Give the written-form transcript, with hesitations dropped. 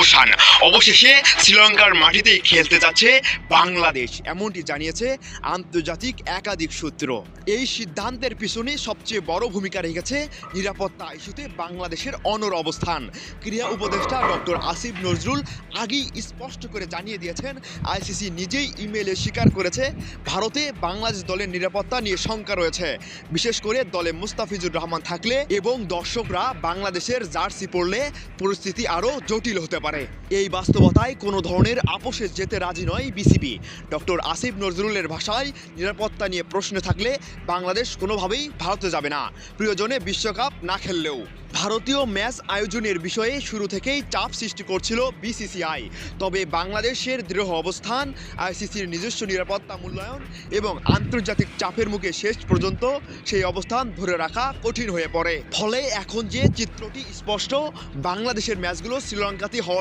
অবসান। অবশেষে শ্রীলঙ্কার মাটিতেই খেলতে যাচ্ছে বাংলাদেশ, এমনটি জানিয়েছে আন্তর্জাতিক একাধিক সূত্র। এই সিদ্ধান্তের পিছনে সবচেয়ে বড় ভূমিকা রেখেছে নিরাপত্তা ইস্যুতে বাংলাদেশের অনড় অবস্থান। ক্রীড়া উপদেষ্টা ডক্টর আসিফ নজরুল আগেই স্পষ্ট করে জানিয়ে দিয়েছেন, আইসিসি নিজেই ইমেইলে স্বীকার করেছে ভারতে বাংলাদেশ দলের নিরাপত্তা নিয়ে শঙ্কা রয়েছে, বিশেষ করে দলে মুস্তাফিজুর রহমান থাকলে এবং দর্শকরা বাংলাদেশের জার্সি পরলে পরিস্থিতি আরও জটিল হতে পারে। এই বাস্তবতায় কোনো ধরনের আপোষে যেতে রাজি নয় বিসিবি। ডক্টর আসিফ নজরুলের ভাষায়, নিরাপত্তা নিয়ে প্রশ্ন থাকলে বাংলাদেশ কোনোভাবেই ভারতে যাবে না, প্রিয়জনে বিশ্বকাপ না খেললেও। ভারতীয় ম্যাচ আয়োজনের বিষয়ে শুরু থেকেই চাপ সৃষ্টি করছিল বিসিসিআই, তবে বাংলাদেশের দৃঢ় অবস্থান, আইসিসির নিজস্ব নিরাপত্তা মূল্যায়ন এবং আন্তর্জাতিক চাপের মুখে শেষ পর্যন্ত সেই অবস্থান ধরে রাখা কঠিন হয়ে পড়ে। ফলে এখন যে চিত্রটি স্পষ্ট, বাংলাদেশের ম্যাচগুলো শ্রীলঙ্কাতে হওয়ার